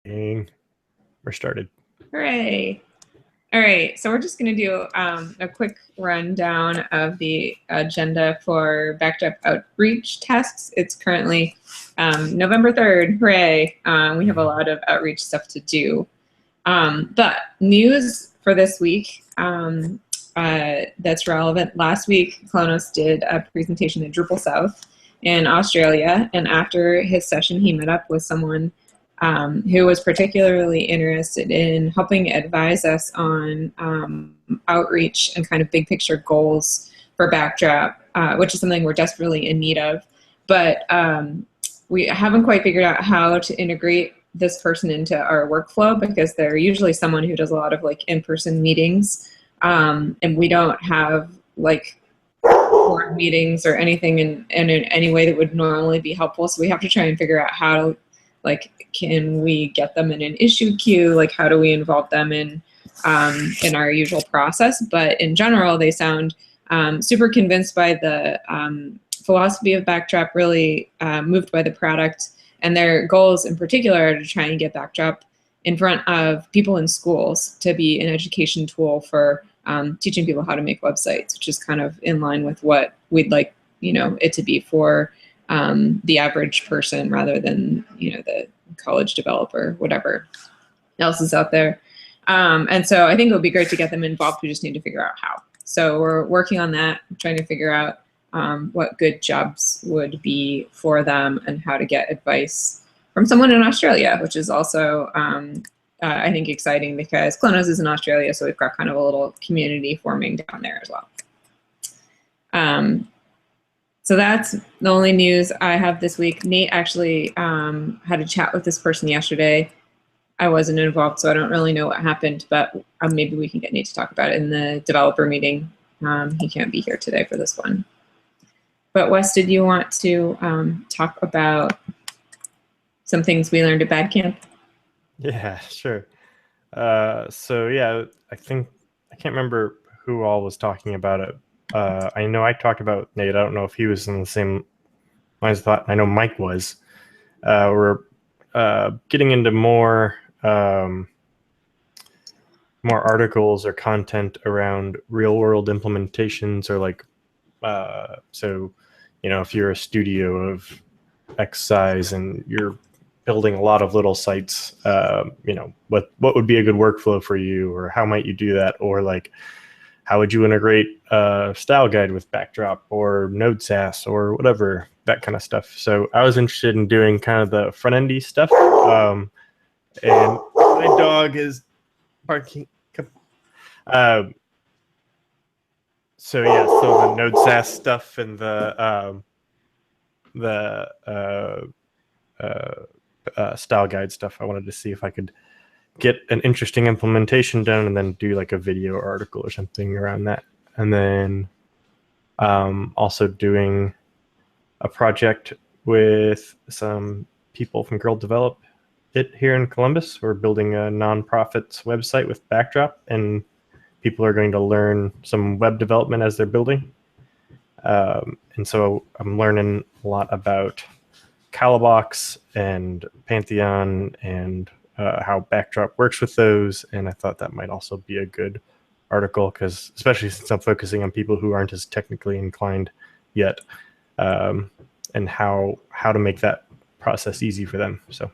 We're started. Hooray. All right, so we're just going to do a quick rundown of the agenda for Backdrop outreach tasks. It's currently November 3rd. Hooray. We have a lot of outreach stuff to do. But news for this week that's relevant. Last week, Klonos did a presentation in Drupal South in Australia, and after his session, he met up with someone who was particularly interested in helping advise us on outreach and kind of big picture goals for Backdrop, which is something we're desperately in need of. But we haven't quite figured out how to integrate this person into our workflow, because they're usually someone who does a lot of like in-person meetings, and we don't have like board meetings or anything in any way that would normally be helpful. So we have to try and figure out how to, like, can we get them in an issue queue? Like, how do we involve them in our usual process? But in general, they sound super convinced by the philosophy of Backdrop, really moved by the product, and their goals in particular are to try and get Backdrop in front of people in schools to be an education tool for teaching people how to make websites, which is kind of in line with what we'd like, it to be for the average person, rather than, the college developer, whatever else is out there. And so I think it would be great to get them involved. We just need to figure out how. So we're working on that, trying to figure out what good jobs would be for them and how to get advice from someone in Australia, which is also, I think, exciting, because Klonos is in Australia, so we've got kind of a little community forming down there as well. So that's the only news I have this week. Nate actually had a chat with this person yesterday. I wasn't involved, so I don't really know what happened, but maybe we can get Nate to talk about it in the developer meeting. He can't be here today for this one. But Wes, did you want to talk about some things we learned at BADCamp? Yeah, sure. So yeah, I can't remember who all was talking about it. I know I talked about Nate. I don't know if he was in the same lines of thought. I know Mike was. We're getting into more articles or content around real world implementations, or like, so, if you're a studio of X size and you're building a lot of little sites, what would be a good workflow for you, or how might you do that, or like, how would you integrate a style guide with Backdrop or Node Sass or whatever, that kind of stuff. So I was interested in doing kind of the front endy stuff. And my dog is barking. So yeah, so the Node Sass stuff and the style guide stuff, I wanted to see if I could get an interesting implementation done and then do like a video article or something around that. And then also doing a project with some people from Girl Develop It here in Columbus. We're building a nonprofit's website with Backdrop, and people are going to learn some web development as they're building. And so I'm learning a lot about Calabox and Pantheon and how Backdrop works with those. And I thought that might also be a good article, because especially since I'm focusing on people who aren't as technically inclined yet, and how to make that process easy for them. So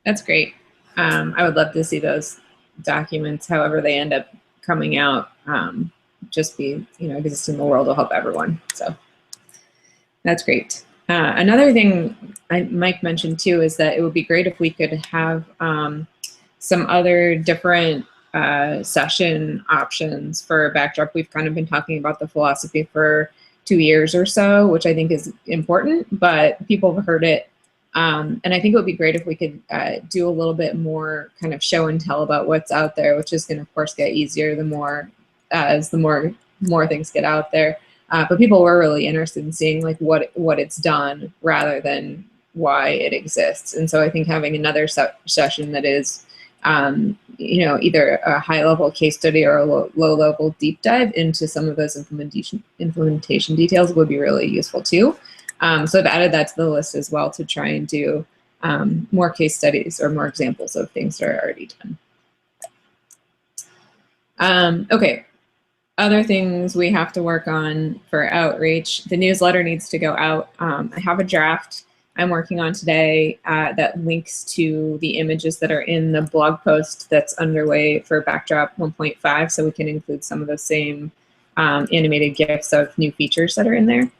that's great. I would love to see those documents, however they end up coming out, just be, exist in the world will help everyone. So that's great. Another thing Mike mentioned too is that it would be great if we could have some other different session options for Backdrop. We've kind of been talking about the philosophy for 2 years or so, which I think is important, but people have heard it. And I think it would be great if we could do a little bit more kind of show and tell about what's out there, which is going to, of course, get easier the more things get out there. But people were really interested in seeing like what it's done rather than why it exists. And so I think having another session that is, either a high-level case study or a low-level deep dive into some of those implementation details would be really useful too. So I've added that to the list as well to try and do more case studies or more examples of things that are already done. Okay, other things we have to work on for outreach. The newsletter needs to go out. I have a draft I'm working on today that links to the images that are in the blog post that's underway for Backdrop 1.5, so we can include some of the same animated GIFs of new features that are in there.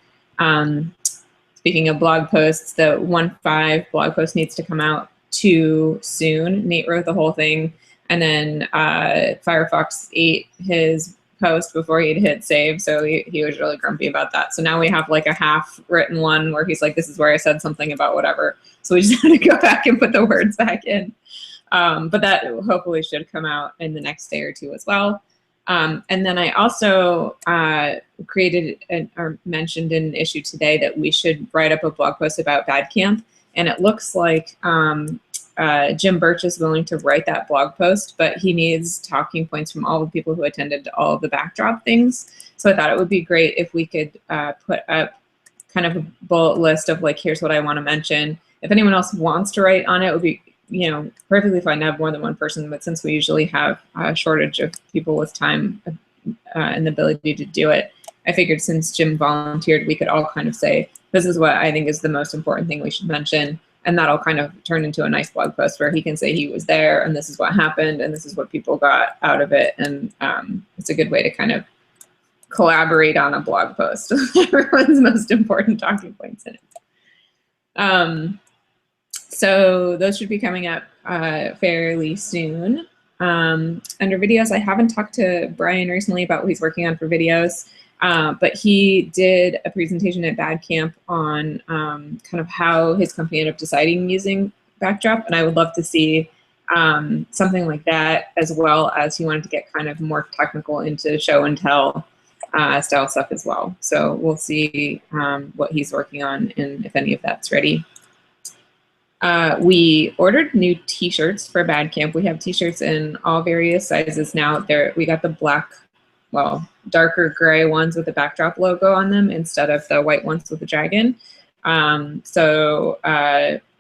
Speaking of blog posts, the 1.5 blog post needs to come out too soon. Nate wrote the whole thing, and then Firefox ate his post before he'd hit save, so he was really grumpy about that. So now we have like a half written one where he's like, this is where I said something about whatever. So we just had to go back and put the words back in. But that hopefully should come out in the next day or two as well. And then I also created or mentioned in an issue today that we should write up a blog post about BADCamp. And it looks like Jim Birch is willing to write that blog post, but he needs talking points from all the people who attended all of the Backdrop things. So I thought it would be great if we could put up kind of a bullet list of like, here's what I want to mention. If anyone else wants to write on it, it would be, you know, perfectly fine to have more than one person, but since we usually have a shortage of people with time and the ability to do it, I figured since Jim volunteered, we could all kind of say, this is what I think is the most important thing we should mention. And that'll kind of turn into a nice blog post where he can say he was there and this is what happened and this is what people got out of it. And it's a good way to kind of collaborate on a blog post. Everyone's most important talking points in it. So those should be coming up fairly soon. Under videos, I haven't talked to Brian recently about what he's working on for videos. But he did a presentation at BADCamp on kind of how his company ended up deciding using Backdrop, and I would love to see something like that, as well as he wanted to get kind of more technical into show and tell style stuff as well. So we'll see what he's working on and if any of that's ready. We ordered new t-shirts for BADCamp. We have t-shirts in all various sizes now. We got the black, well, darker gray ones with the Backdrop logo on them instead of the white ones with the dragon. So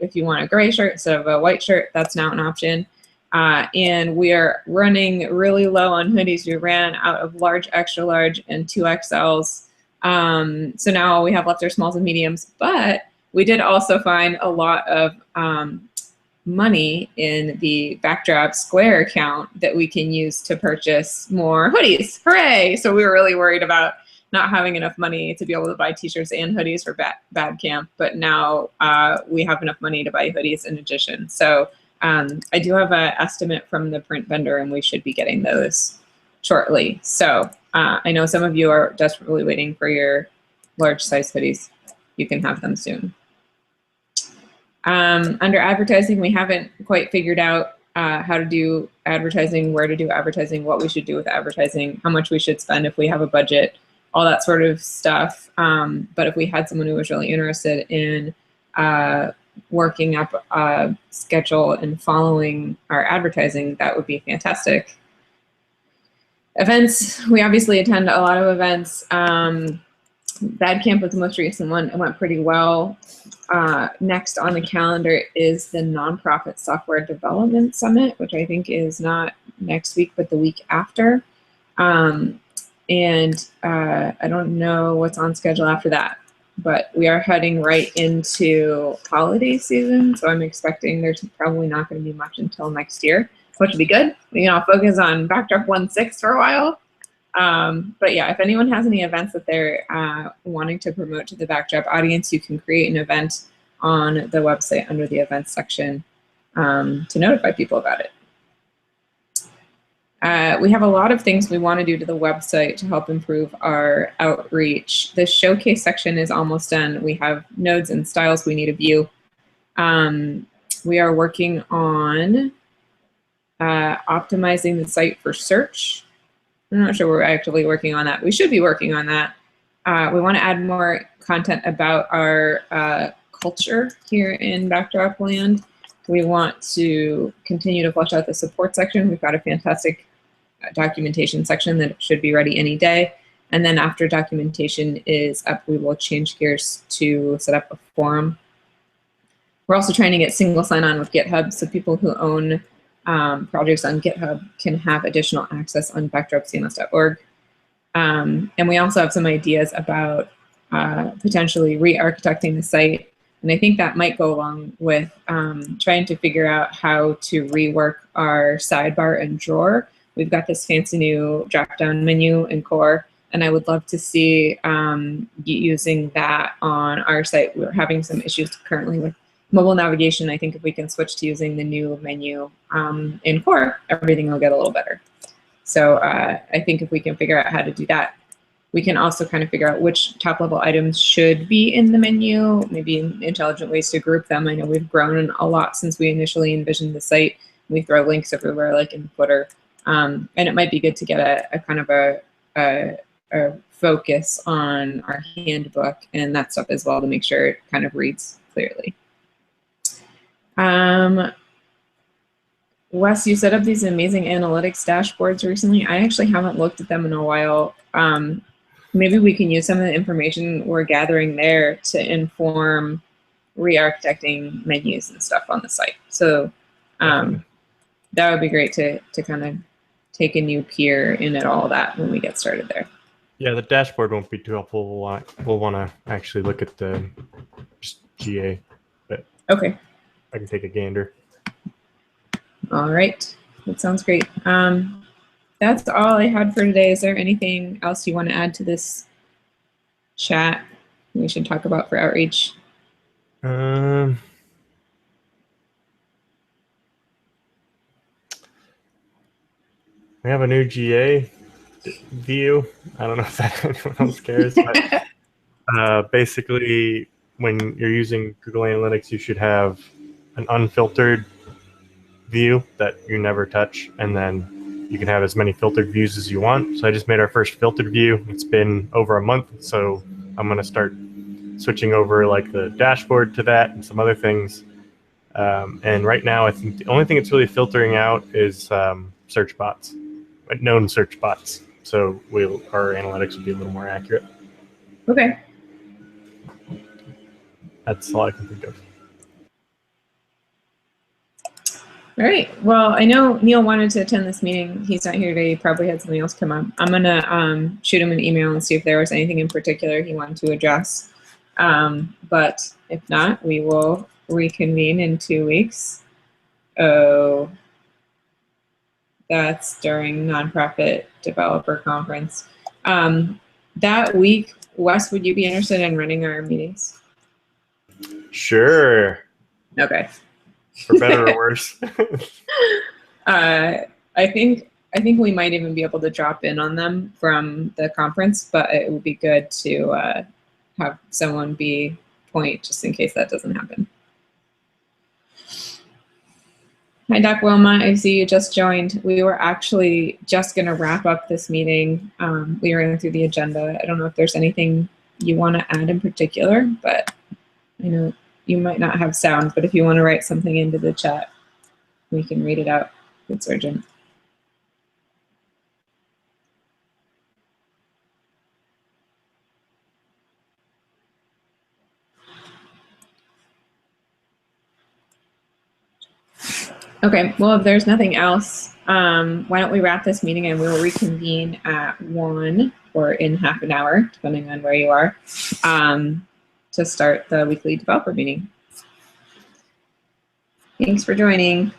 if you want a gray shirt instead of a white shirt, that's now an option. And we are running really low on hoodies. We ran out of large, extra large, and 2XLs. So now all we have left are smalls and mediums. But we did also find a lot of money in the Backdrop Square account that we can use to purchase more hoodies. Hooray! So we were really worried about not having enough money to be able to buy t-shirts and hoodies for BADCamp, but now we have enough money to buy hoodies in addition. So I do have an estimate from the print vendor, and we should be getting those shortly. So I know some of you are desperately waiting for your large size hoodies. You can have them soon. Under advertising, we haven't quite figured out how to do advertising, where to do advertising, what we should do with advertising, how much we should spend if we have a budget, all that sort of stuff. But if we had someone who was really interested in working up a schedule and following our advertising, that would be fantastic. Events, we obviously attend a lot of events. BADCamp was the most recent one. It went pretty well. Next on the calendar is the Nonprofit Software Development Summit, which I think is not next week, but the week after. I don't know what's on schedule after that, but we are heading right into holiday season, so I'm expecting there's probably not going to be much until next year, which would be good. We can all focus on Backdrop 1.6 for a while. But yeah, if anyone has any events that they're wanting to promote to the Backdrop audience, you can create an event on the website under the events section to notify people about it. We have a lot of things we want to do to the website to help improve our outreach. The showcase section is almost done. We have nodes and styles we need to view. We are working on optimizing the site for search. I'm not sure we're actively working on that. We should be working on that. We want to add more content about our culture here in Backdrop land. We want to continue to flesh out the support section. We've got a fantastic documentation section that should be ready any day. And then after documentation is up, we will change gears to set up a forum. We're also trying to get single sign-on with GitHub, so people who own projects on GitHub can have additional access on backdropcms.org. And we also have some ideas about potentially re-architecting the site. And I think that might go along with trying to figure out how to rework our sidebar and drawer. We've got this fancy new drop-down menu in Core, and I would love to see using that on our site. We're having some issues currently with mobile navigation. I think if we can switch to using the new menu in Core, everything will get a little better. So I think if we can figure out how to do that, we can also kind of figure out which top-level items should be in the menu, maybe intelligent ways to group them. I know we've grown a lot since we initially envisioned the site. We throw links everywhere, like in footer. And it might be good to get a kind of a focus on our handbook and that stuff as well to make sure it kind of reads clearly. Wes, you set up these amazing analytics dashboards recently. I actually haven't looked at them in a while. Maybe we can use some of the information we're gathering there to inform re-architecting menus and stuff on the site. So that would be great to kind of take a new peer in at all that when we get started there. Yeah, the dashboard won't be too helpful. We'll want to actually look at the just GA, but okay, I can take a gander. All right, that sounds great. That's all I had for today. Is there anything else you want to add to this chat we should talk about for outreach? We have a new GA view. I don't know if that anyone else cares, but basically when you're using Google Analytics, you should have an unfiltered view that you never touch, and then you can have as many filtered views as you want. So I just made our first filtered view. It's been over a month, so I'm going to start switching over like the dashboard to that and some other things. And right now, I think the only thing it's really filtering out is search bots, known search bots. So our analytics will be a little more accurate. Okay. That's all I can think of. All right. Well, I know Neil wanted to attend this meeting. He's not here today. He probably had something else come up. I'm going to shoot him an email and see if there was anything in particular he wanted to address. But if not, we will reconvene in 2 weeks. Oh, that's during Nonprofit Developer Conference. That week, Wes, would you be interested in running our meetings? Sure. Okay. For better or worse. I think we might even be able to drop in on them from the conference, but it would be good to have someone be point just in case that doesn't happen. Hi, Doc Wilma. I see you just joined. We were actually just going to wrap up this meeting. We were going through the agenda. I don't know if there's anything you want to add in particular, but I know you might not have sound, but if you want to write something into the chat, we can read it out. It's urgent. Okay, well, if there's nothing else, why don't we wrap this meeting and we'll reconvene at 1 or in half an hour, depending on where you are, to start the weekly developer meeting. Thanks for joining.